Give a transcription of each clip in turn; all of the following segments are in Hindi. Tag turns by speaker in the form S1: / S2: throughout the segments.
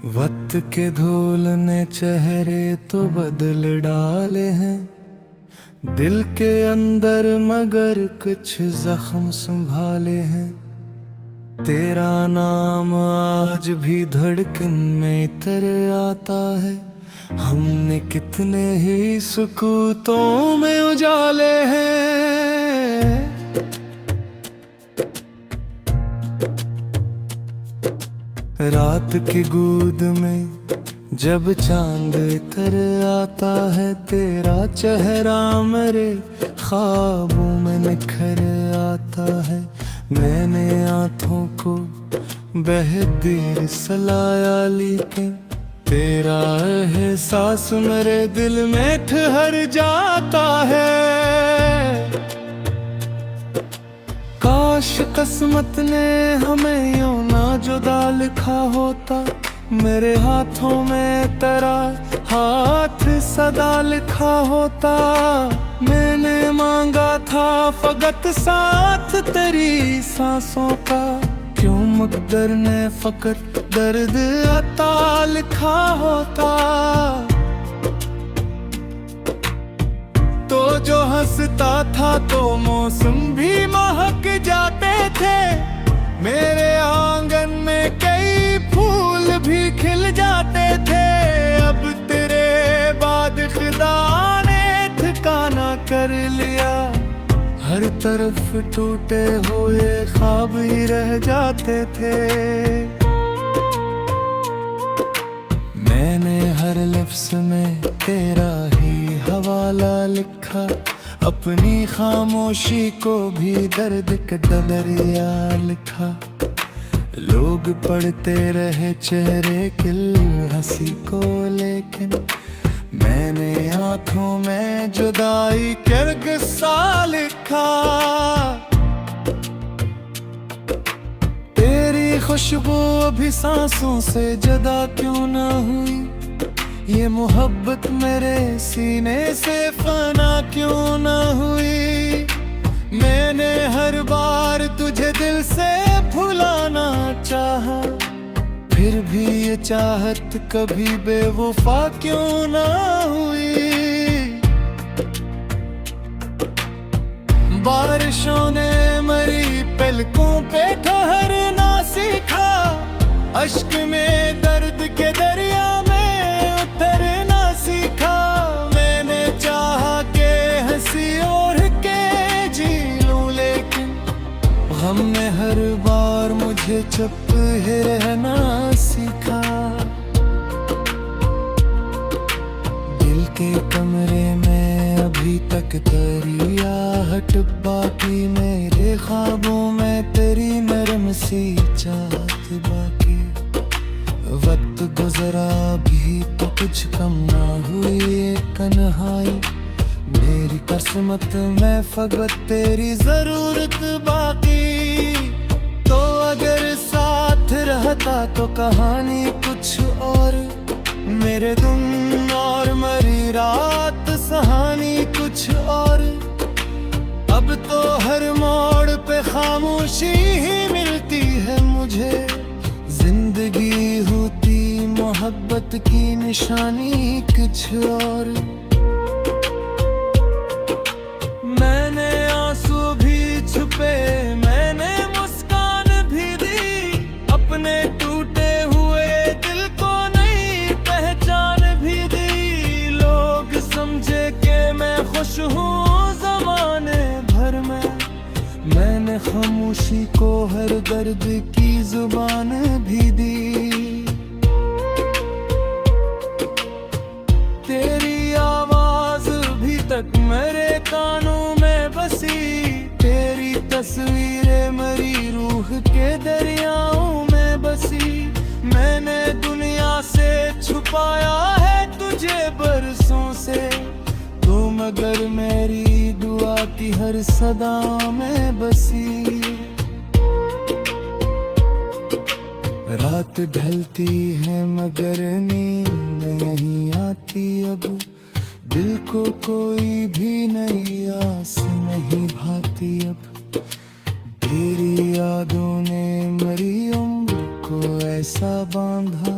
S1: वक्त के धूल ने चेहरे तो बदल डाले हैं, दिल के अंदर मगर कुछ जख्म संभाले हैं। तेरा नाम आज भी धड़कन में इतर आता है, हमने कितने ही सुकूतों में उजाले हैं। रात की गूद में जब चांद इतर आता है, तेरा चेहरा मेरे ख्वाबों में निखर आता है। मैंने आँखों को बेहद सलाया, लेकिन तेरा एहसास मेरे दिल में ठहर जाता है। काश किस्मत ने हमें यूं ना जुदा लिखा होता, मेरे हाथों में तेरा हाथ सदा लिखा होता। मैंने मांगा था फकत साथ तेरी सांसों का, क्यों मुक़द्दर ने फकत दर्द अता लिखा होता। तो जो हंसता था तो मौसम भी महक जाते थे, मेरे आंगन में कई फूल भी खिल जाते थे। अब तेरे बाद खुदा ने ठिकाना कर लिया, हर तरफ टूटे हुए ख्वाब ही रह जाते थे। मैंने हर लफ्ज़ में तेरा ही हवाला लिखा, अपनी खामोशी को भी दर्द का दरिया लिखा। लोग पढ़ते रहे चेहरे किल हंसी को, लेकिन मैंने आँखों में जुदाई कर गुस्सा लिखा। तेरी खुशबू अभी सांसों से जुदा क्यों ना हुई, ये मोहब्बत मेरे सीने से फना क्यों ना हुई। मैंने हर बार तुझे दिल से भुलाना चाहा, फिर भी ये चाहत कभी बेवफा क्यों ना हुई। बारिशों ने मरी पलकों पे ठहरना सीखा, अश्क में दर्द के दरिया में उतरना सीखा। मैंने चाहा के हंसी और के जी लूं, लेकिन गम ने हर बार मुझे चुप ही रहना सीखा। दिल के कमरे में अभी तक तेरी आहट बाकी, मेरे ख्वाबों में तेरी नरम सी चाहत बाकी। वक्त गुजरा भी तो कुछ कम ना हुई ये कन्हाई, मेरी किस्मत में फकत तेरी जरूरत बाकी। तो अगर साथ रहता तो कहानी कुछ और, मेरे तुम और मरी रात सहानी कुछ और। अब तो हर मोड़ पे खामोशी ही मिलती है मुझे, जिंदगी होती मोहब्बत की निशानी कुछ और। मैंने आंसू भी छुपे, मैंने मुस्कान भी दी, अपने टूटे हुए दिल को नई पहचान भी दी। लोग समझे कि मैं खुश हूँ ज़माने भर में, मैंने खामोशी को हर दर्द की जुबान भी दी। तेरी आवाज अभी तक मेरे कानों में बसी, तेरी तस्वीरें मरी रूह के दरियाओं में बसी। मैंने दुनिया से छुपाया है तुझे बरसों से, तो मगर मेरी दुआ की हर सदा में बसी। रात ढलती है मगर नींद नहीं आती, अब दिल को कोई भी नई आस नहीं भाती। अब तेरी यादों ने मेरी उम्र को ऐसा बांधा,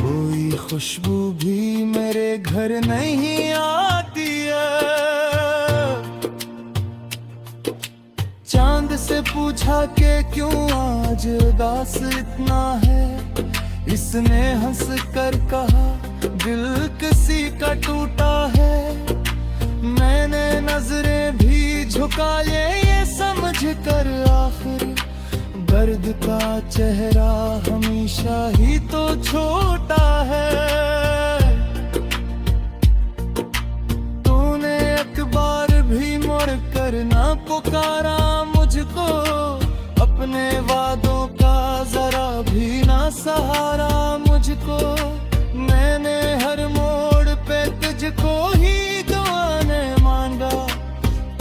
S1: कोई खुशबू भी मेरे घर नहीं आती है। चांद से पूछा कि क्यों आज उदास इतना है, इसने हंस कर कहा दिल किसी का टूटा है। मैंने नजरें भी झुकाए ये समझ कर आखिर दर्द का चेहरा हमेशा ही तो छोटा है। तूने एक बार भी मुड़ कर ना पुकारा मुझको, अपने वादों का जरा भी ना सहारा मुझको। मैंने हर मोड़ पे तुझको ही दुआने मांगा,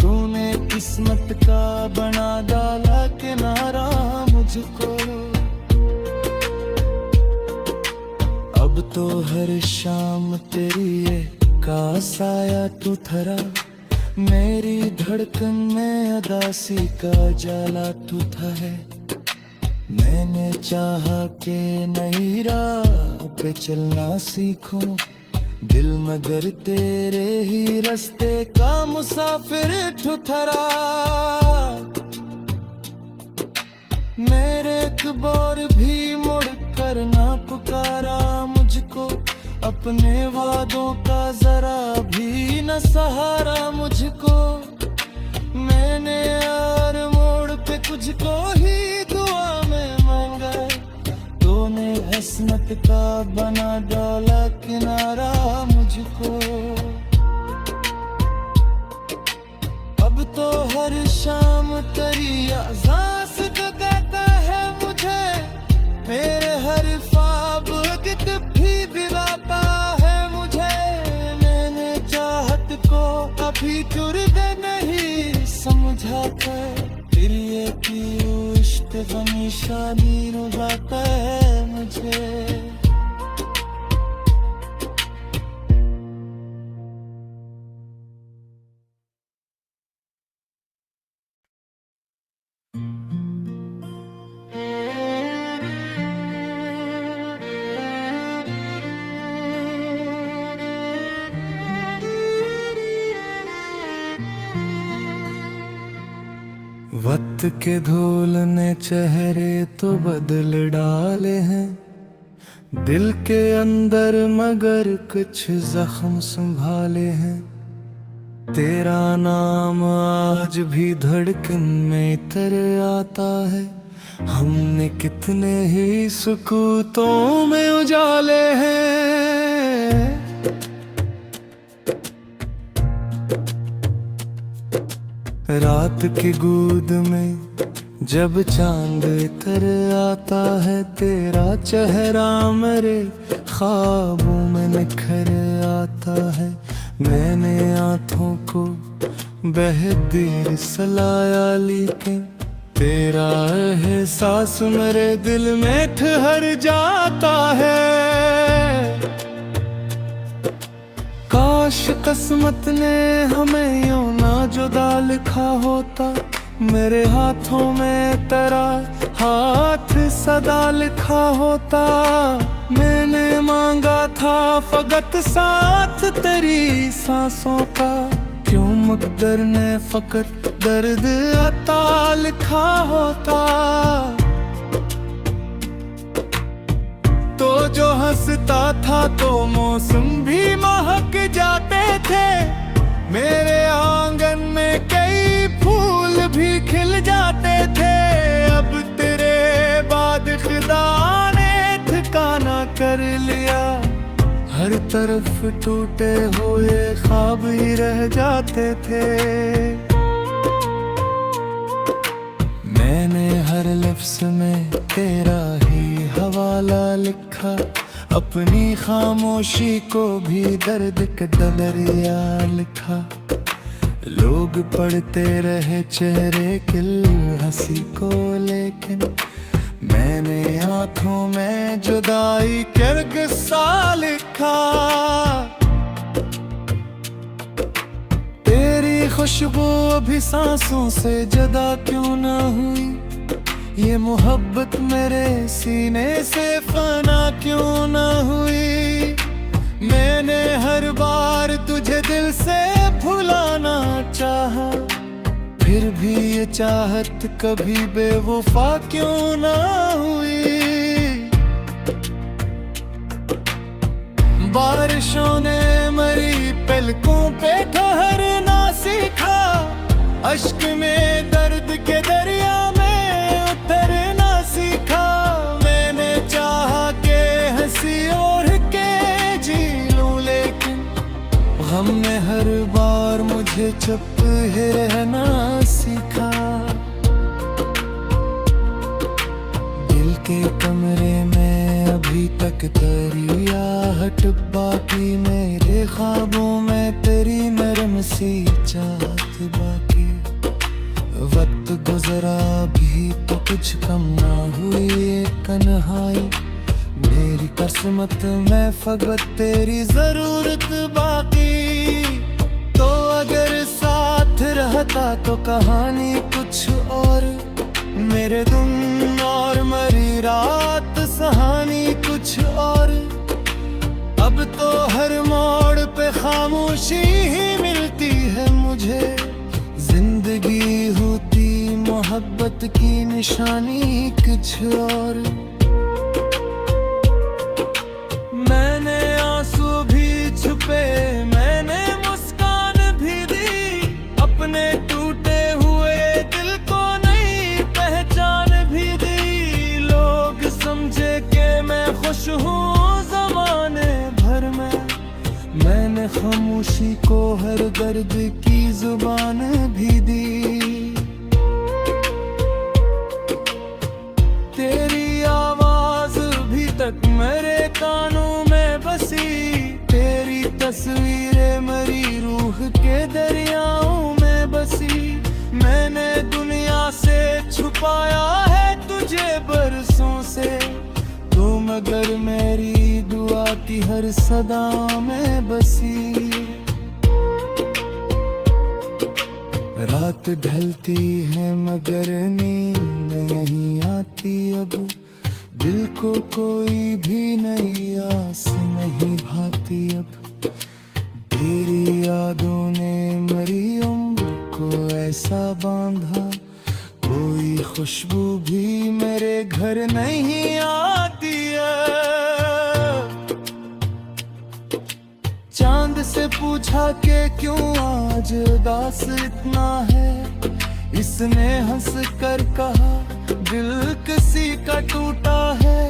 S1: तूने किस्मत का बना डाला किनारा मुझको। अब तो हर शाम तेरी ये का साया तू थरा, मेरी धड़कन में अदासी का जाला तू था है। मैंने चाहा कि नई राह पे चलना सीखूं, दिल मगर तेरे ही रास्ते का मुसाफिर ठुठरा। मेरे एक बार भी मुड़ कर ना पुकारा मुझको, अपने वादों का जरा भी न सहारा मुझको। मैंने हर मोड़ पे तुझको ही दुआ में मांगा, तूने हसनत का बना डाला किनारा मुझको। अब तो हर शाम तेरी आज़ाद जगाता है मुझे, मेरे हर ख्वाब भी दिलाता है मुझे। मैंने चाहत को अभी तुरदे नहीं समझा कर, फिर ये कि इश्क निशानी रुलाता है मुझे। वक्त के धूल ने चेहरे तो बदल डाले हैं, दिल के अंदर मगर कुछ जख्म संभाले हैं। तेरा नाम आज भी धड़कन में इतर आता है, हमने कितने ही सुकूतों में उजाले हैं। रात की गूद में जब चांद इतर आता है, तेरा चेहरा मेरे ख्वाबों में निखर आता है। मैंने आँखों को बेहदीर सलाया, लेकिन तेरा एहसास मेरे दिल में ठहर जाता है। काश किस्मत ने हमें यूं ना जुदा लिखा होता, मेरे हाथों में तेरा हाथ सदा लिखा होता। मैंने मांगा था फकत साथ तेरी सांसों का, क्यों मुक़द्दर ने फकत दर्द अता लिखा होता। तो जो हंसता था तो मौसम भी महक जाते थे, मेरे आंगन में कई फूल भी खिल जाते थे। अब तेरे बाद खुदा ने ठिकाना कर लिया, हर तरफ टूटे हुए ख्वाब ही रह जाते थे। मैंने हर लफ्ज़ में तेरा ही हवाला लिखा, अपनी खामोशी को भी दर्द का दरिया लिखा। लोग पढ़ते रहे चेहरे किल हंसी को, लेकिन मैंने आँखों में जुदाई कर गुस्सा लिखा। तेरी खुशबू अभी सांसों से जुदा क्यों ना हुई, ये मोहब्बत मेरे सीने से फना क्यों ना हुई। चाहा, फिर भी ये चाहत कभी बेवफा क्यों ना हुई। बारिशों ने मरी पलकों पे ठहरना सीखा, अश्क में दर्द के दरिया में उतरना सीखा। मैंने चाहा के हंसी ओढ़ के जी लूं, लेकिन गम ने हर बार मुझे चुप ही रहना सीखा। दिल के कमरे में अभी तक तेरी आहट बाकी, मेरे ख्वाबों में तेरी नरम सी चाहत बाकी। वक्त गुजरा भी तो कुछ कम ना हुई ये कन्हाई, मेरी किस्मत में फकत तेरी जरूरत बाकी। तो अगर साथ रहता तो कहानी कुछ और, मेरे दिन और मरी रात सहानी कुछ और। अब तो हर मोड़ पे खामोशी ही मिलती है मुझे, जिंदगी होती मोहब्बत की निशानी कुछ और। मैंने आंसू भी छुपे, मैंने मुस्कान भी दी, अपने टूटे हुए दिल को नई पहचान भी दी। लोग समझे कि मैं खुश हूँ ज़माने भर में, मैंने खामोशी को हर दर्द की जुबान भी दी। तेरी आवाज भी तक मेरे कानों में बसी, तेरी तस्वीरें मरी रूह के दरियाओं में बसी। मैंने दुनिया से छुपाया है तुझे बरसों से, तो मगर मेरी दुआ की हर सदा में बसी। रात ढलती है मगर नींद नहीं आती अब, दिल को कोई भी नई आस नहीं भाती अब। तेरी यादों ने मरी उम्र को ऐसा बांधा, कोई खुशबू भी मेरे घर नहीं आती है। चांद से पूछा कि क्यों आज उदास इतना है, इसने हंस कर कहा दिल किसी का टूटा है।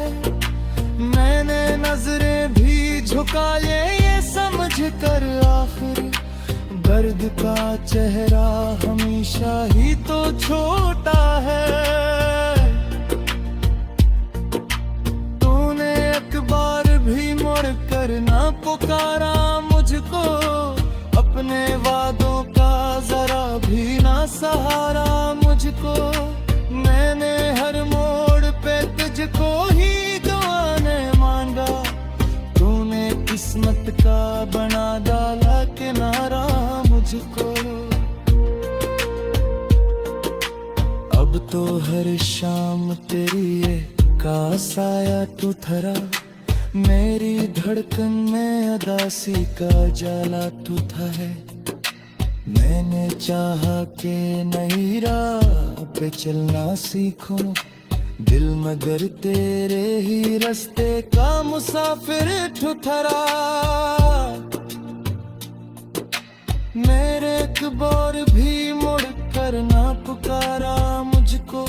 S1: मैंने नजरें भी झुकाए ये समझ कर आखिर, दर्द का चेहरा हमेशा ही तो छोटा है। तूने एक बार भी मुड़ कर ना पुकारा मुझको, अपने वादों का जरा भी ना सहारा मुझको। मैंने हर मोड़ पे तुझको ही दुआने मांगा, तूने किस्मत का बना डाला किनारा मुझको। अब तो हर शाम तेरी एक साया तू थरा, मेरी धड़कन में अदासी का जाला तू था है। मैंने चाहा कि नई राह पे चलना सीखूं, दिल मगर तेरे ही रास्ते का मुसाफिर ठुठरा। मेरे एक बार भी मुड़ कर ना पुकारा मुझको,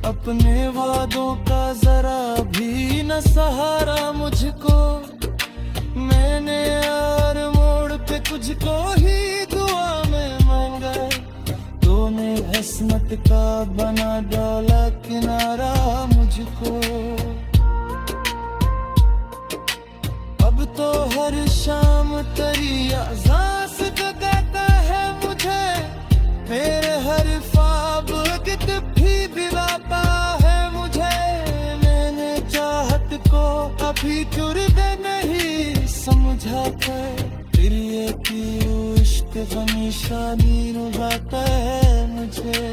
S1: अपने वादों का जरा भी न सहारा मुझको। मैंने हर मोड़ पे तुझको ही दुआ में मांगा, तूने किस्मत का बना डाला किनारा मुझको। अब तो हर शाम तेरी आज़ाद से कहता है मुझे, मेरे हर ख्वाब कित भी बिवाता है मुझे। मैंने चाहत को अभी चुर्द नहीं समझा कर, फिर ये कि इश्क हमेशा नीर गाता है मुझे।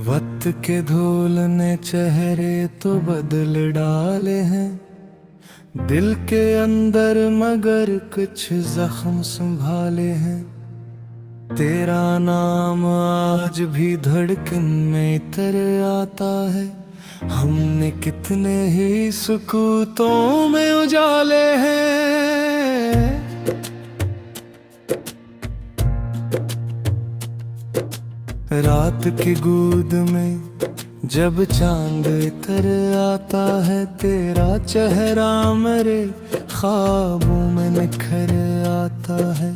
S1: वक्त के धूल ने चेहरे तो बदल डाले हैं, दिल के अंदर मगर कुछ जख्म संभाले हैं। तेरा नाम आज भी धड़कन में इतर आता है, हमने कितने ही सुकूतों में उजाले हैं। रात की गूद में जब चांद इतर आता है, तेरा चेहरा मेरे ख्वाबों में निखर आता है।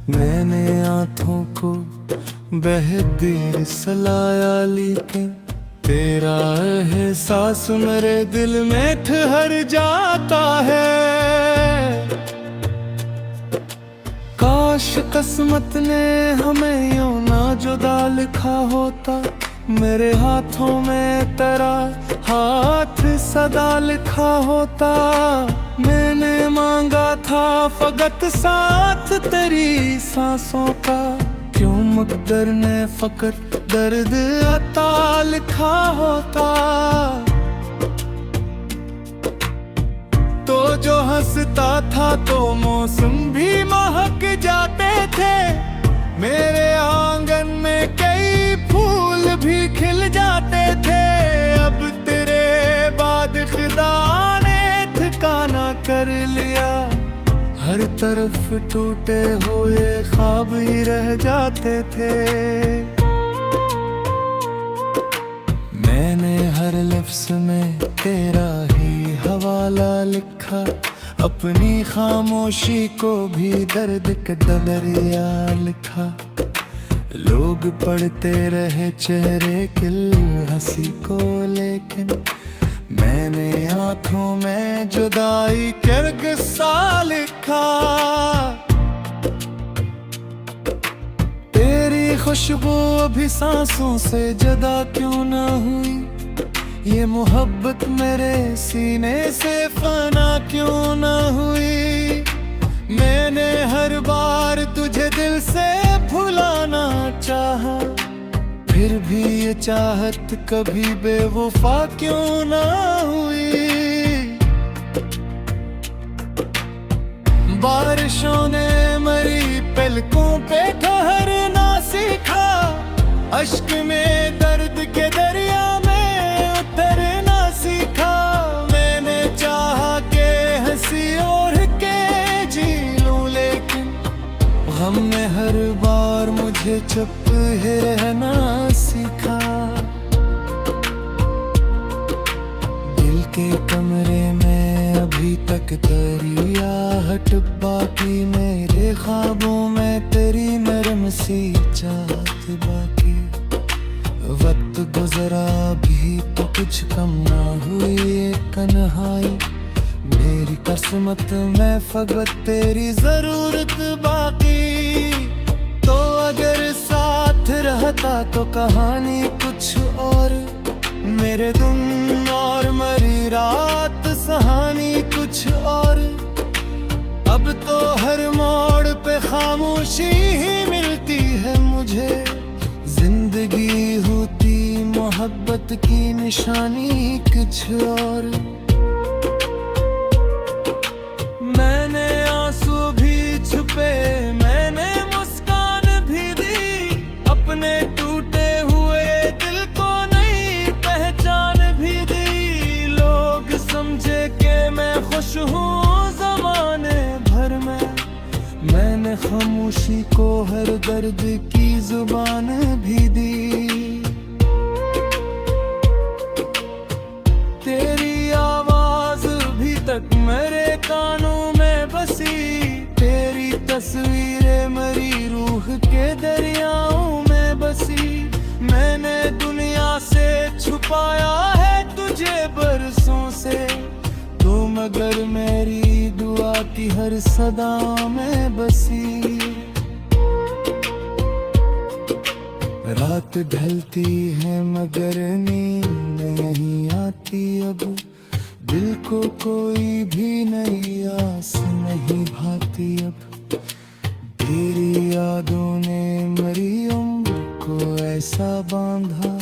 S1: मैंने आँखों को बेहद सलाया, लेकिन तेरा एहसास मेरे दिल में ठहर जाता है। काश किस्मत ने हमें यूं ना जुदा लिखा होता, मेरे हाथों में तेरा हाथ सदा लिखा होता। मैंने मांगा था फकत साथ तेरी सांसों का, क्यों मुक़द्दर ने फकत दर्द अता लिखा होता। तो जो हंसता था तो मौसम भी महक जाते थे, मेरे आंगन में कई फूल भी खिल जाते थे। अब तेरे बाद खुदा ने ठिकाना कर लिया, हर तरफ टूटे हुए ख्वाब ही रह जाते थे। मैंने हर लफ्ज़ में तेरा ही हवाला लिखा, अपनी खामोशी को भी दर्द का दरिया लिखा। लोग पढ़ते रहे चेहरे किल हंसी को, लेकिन मैंने आँखों में जुदाई कर गुस्सा लिखा। तेरी खुशबू अभी सांसों से जुदा क्यों ना हुई, ये मोहब्बत मेरे सीने से फना क्यों ना हुई। मैंने हर बार तुझे दिल से भुलाना चाहा, फिर भी ये चाहत कभी बेवफा क्यों ना हुई। बारिशों ने मरी पलकों पे ठहरना सीखा, अश्क में दर्द के दरिया में उतरना सीखा। मैंने चाहा के हंसी ओढ़ के जी लूं, लेकिन गम ने हर बार मुझे चुप ही रहना सीखा। दिल के कमरे में अभी तक तेरी आहट बाकी, मेरे ख्वाबों में तेरी नरम सी चाहत बाकी। वक्त गुजरा भी तो कुछ कम ना हुई कन्हाई, मेरी किस्मत में फकत तेरी जरूरत बाकी। तो अगर साथ रहता तो कहानी कुछ और, मेरे दिन और मरी रात सहानी कुछ और। अब तो हर मोड़ पे खामोशी ही मिलती है मुझे, जिंदगी होती मोहब्बत की निशानी कुछ और। मैंने आंसू भी छुपे, मैंने मुस्कान भी दी, अपने टूटे हुए दिल को नई पहचान भी दी। लोग समझे कि मैं खुश हूँ ज़माने भर में, मैंने खामोशी को हर दर्द की जुबान भी दी। तेरी आवाज भी तक मेरे कानों में बसी, तेरी तस्वीरें मरी रूह के दरियाओं में बसी। मैंने दुनिया से छुपाया है तुझे बरसों से, तो मगर मेरी दुआ की हर सदा में बसी। रात ढलती है मगर नींद नहीं आती, अब दिल को कोई भी नई आस नहीं भाती। अब तेरी यादों ने मरी उम्र को ऐसा बांधा,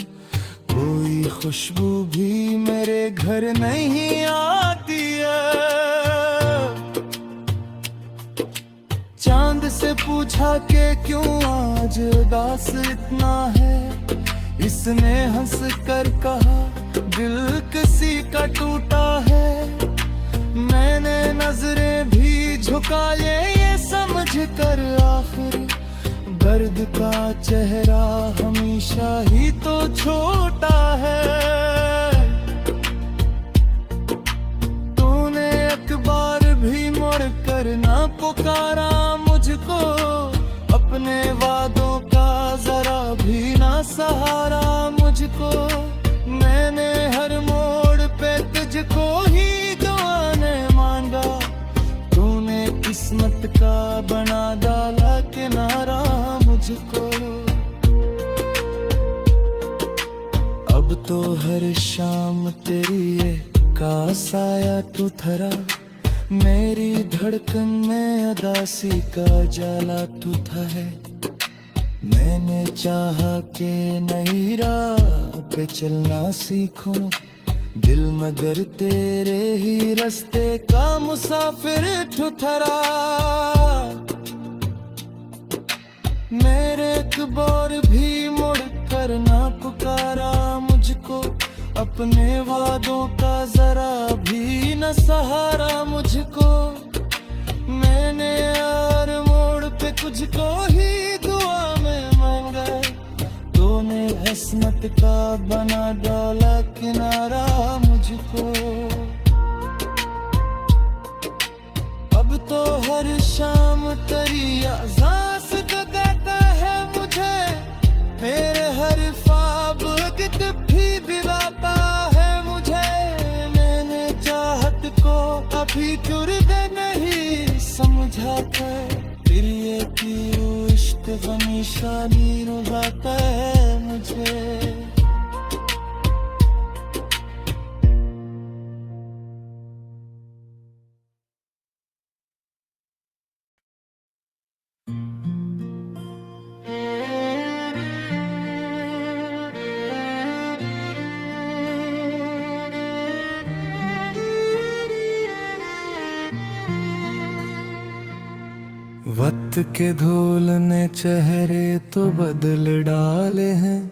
S1: खुशबू भी मेरे घर नहीं आती है। चांद से पूछा कि क्यों आज उदास इतना है, इसने हंस कर कहा दिल किसी का टूटा है। मैंने नजरें भी झुका ये समझ कर आखिर दर्द का चेहरा हमेशा ही तो छोटा है। तूने एक बार भी मुड़ कर ना पुकारा मुझको, अपने वादों का जरा भी ना सहारा मुझको। मैंने हर मोड़ पे तुझको ही दुआने मांगा, तूने किस्मत का बना डाला किनारा मुझको। अब तो हर शाम तेरी ये का साया तू थरा, मेरी धड़कन में उदासी का जाला तू था है। मैंने चाहा कि नई राह पे चलना सीखूं, दिल मगर तेरे ही रास्ते का मुसाफिर ठुठरा। मेरे एक बार भी मुड़ कर ना पुकारा मुझको, अपने वादों का जरा भी न सहारा मुझको। मैंने हर मोड़ पे तुझको ही दुआ में मांगा, तूने किस्मत का बना डाला किनारा मुझको। अब तो हर शाम तेरी आज़ाद देता है मुझे, मेरे हर ख्वाब भी दिलाता है मुझे। मैंने चाहत को अभी तुरदे नहीं समझा कर, फिर ये कि इश्क हमेशा नीर जाता है मुझे। वक्त के धूल ने चेहरे तो बदल डाले हैं,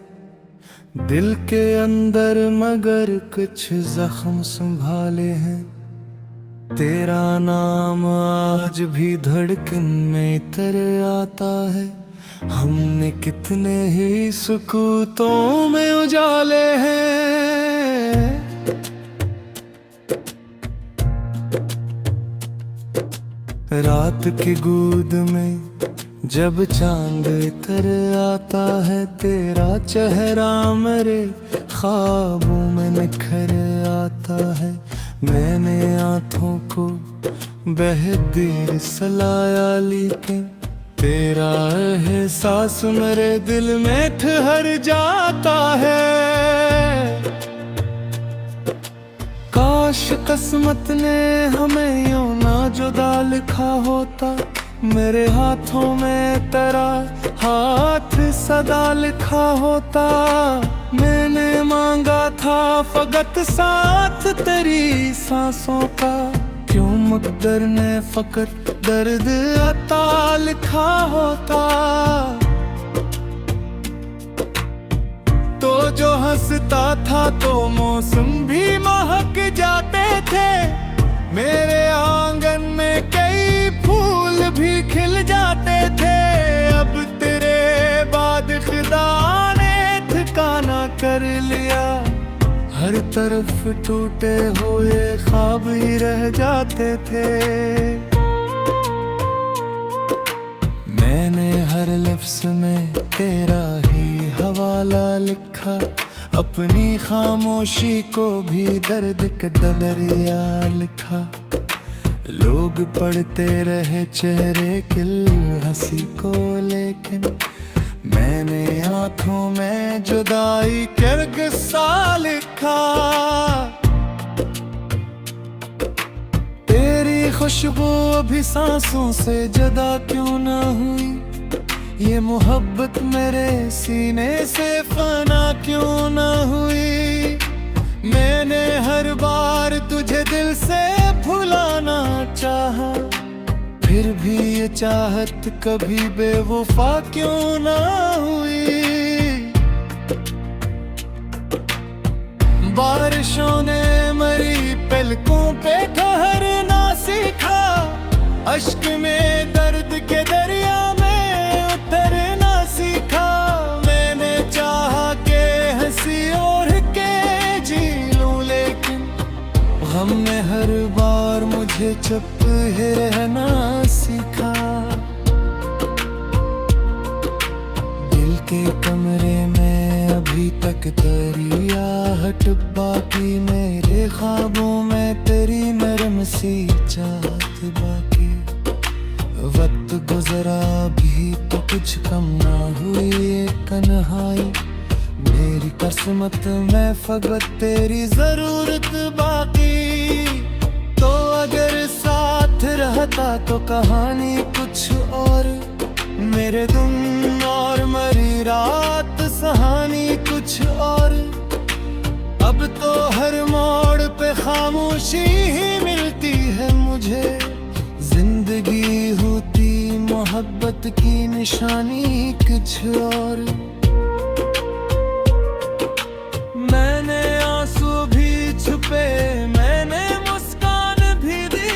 S1: दिल के अंदर मगर कुछ जख्म संभाले हैं। तेरा नाम आज भी धड़कन में इतर आता है, हमने कितने ही सुकूतों में उजाले हैं। रात की गूद में जब चांद इतर आता है, तेरा चेहरा मेरे ख्वाबों में निखर आता है। मैंने आँखों को बेहद सलाया, लेकिन तेरा एहसास मेरे दिल में ठहर जाता है। काश किस्मत ने हमें यूं ना जुदा लिखा होता, मेरे हाथों में तेरा हाथ सदा लिखा होता। मैंने मांगा था फकत साथ तेरी सांसों का, क्यों मुक़द्दर ने फकत दर्द अता लिखा होता। तो जो हंसता था तो मौसम भी महक जाते थे, मेरे आंगन में कई फूल भी खिल जाते थे। अब तेरे बाद खुदा ने ठिकाना कर लिया, हर तरफ टूटे हुए ख्वाब ही रह जाते थे। मैंने हर लफ्ज़ में तेरा ही हवाला लिखा, अपनी खामोशी को भी दर्द का दरिया लिखा। लोग पढ़ते रहे चेहरे किल हंसी को, लेकिन मैंने आँखों में जुदाई कर गुस्सा लिखा। तेरी खुशबू अभी सांसों से जुदा क्यों ना हुई, ये मोहब्बत मेरे सीने से फना क्यों ना हुई। फिर भी ये चाहत कभी बेवफा क्यों ना हुई। बारिशों ने मरी पलकों पे ठहरना सीखा, अश्क में दर्द के दरिया में उतरना सीखा। मैंने चाहा के हंसी और के जी लूं, लेकिन गम ने हर बार मुझे चुप ही रहना सीखा। दिल के कमरे में अभी तक तेरी आहट बाकी, मेरे ख्वाबों में तेरी नरम सी चाहत बाकी। वक्त गुजरा भी तो कुछ कम ना हुई ये कन्हाई, मेरी किस्मत में फकत तेरी जरूरत बाकी। तो अगर साथ रहता तो कहानी कुछ और, मेरे तुम और मरी रात सहानी कुछ और। अब तो हर मोड़ पे खामोशी ही मिलती है मुझे, जिंदगी होती मोहब्बत की निशानी कुछ और। मैंने आंसू भी छुपे, मैंने मुस्कान भी दी,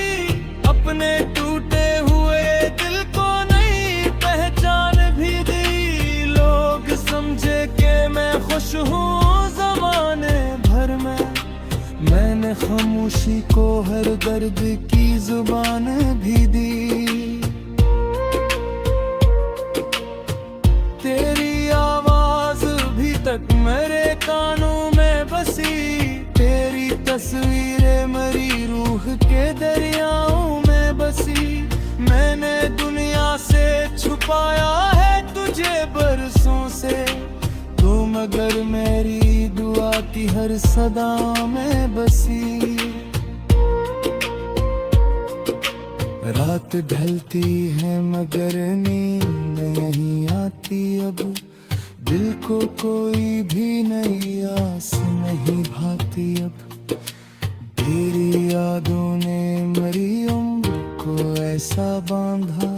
S1: अपने टूटे हुए दिल को नई पहचान भी दी। लोग समझे कि मैं खुश हूँ ज़माने भर में, मैंने खामोशी को हर दर्द की जुबान भी दी। तेरी आवाज भी तक मेरे कानों में बसी, तेरी तस्वीरें मरी रूह के दरियाओं में बसी। मैंने दुनिया से छुपाया है तुझे बरसों से, तू मगर मेरी दुआ की हर सदा में बसी। रात ढलती है मगर नींद नहीं आती अब, दिल को कोई भी नई आस नहीं भाती अब। तेरी यादों ने मरी उम्र को ऐसा बांधा,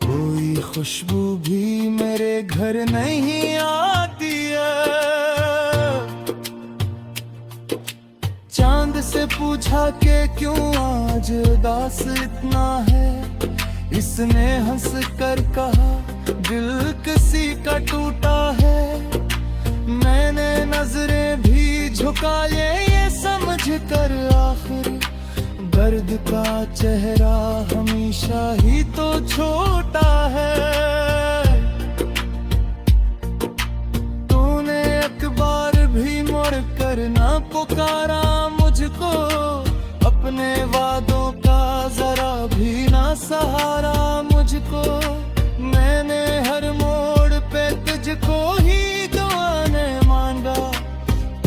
S1: कोई खुशबू भी मेरे घर नहीं आती है। चांद से पूछा कि क्यों आज उदास इतना है, इसने हंस कर कहा दिल किसी का टूटा है। मैंने नजरें भी झुका ये समझ कर आखिर, दर्द का चेहरा हमेशा ही तो छोटा है। तूने एक बार भी मुड़ कर ना पुकारा मुझको, अपने वादों का जरा भी ना सहारा मुझको। मैंने हर मोड़ पे तुझको ही दुआने मांगा,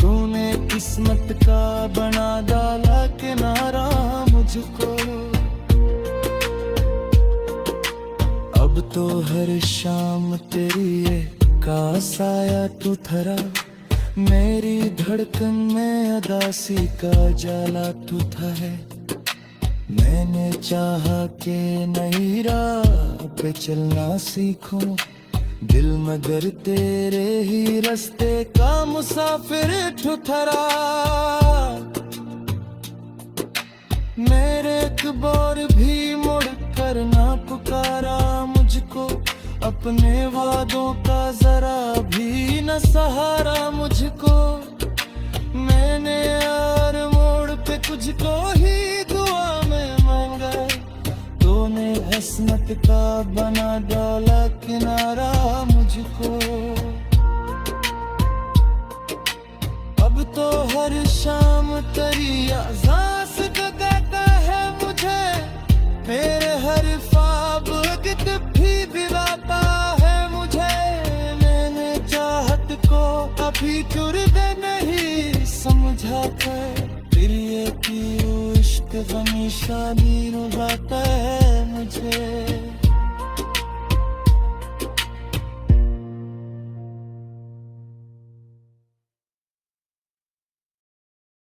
S1: तूने किस्मत का बना डाला किनारा मुझको। अब तो हर शाम तेरी एक साया तू थरा, मेरी धड़कन में अदासी का जाला तू था है। मैंने चाहा कि नई राह पे चलना सीखूं, दिल मगर तेरे ही रास्ते का मुसाफिर ठुठरा। मेरे एक बार भी मुड़ कर ना पुकारा मुझको, अपने वादों का जरा भी न सहारा मुझको। मैंने हर मोड़ पे तुझको ही दुआ में मांगा, तूने किस्मत का बना डाला किनारा मुझको। अब तो हर शाम तेरी आज़ास जगाता है मुझे, मेरे हर ख्वाब गित भी भिगाता है मुझे। मैंने चाहत को अभी चुरदे नहीं समझा कर, फिर ये कि इश्क हमेशा भी रुलाता है मुझे।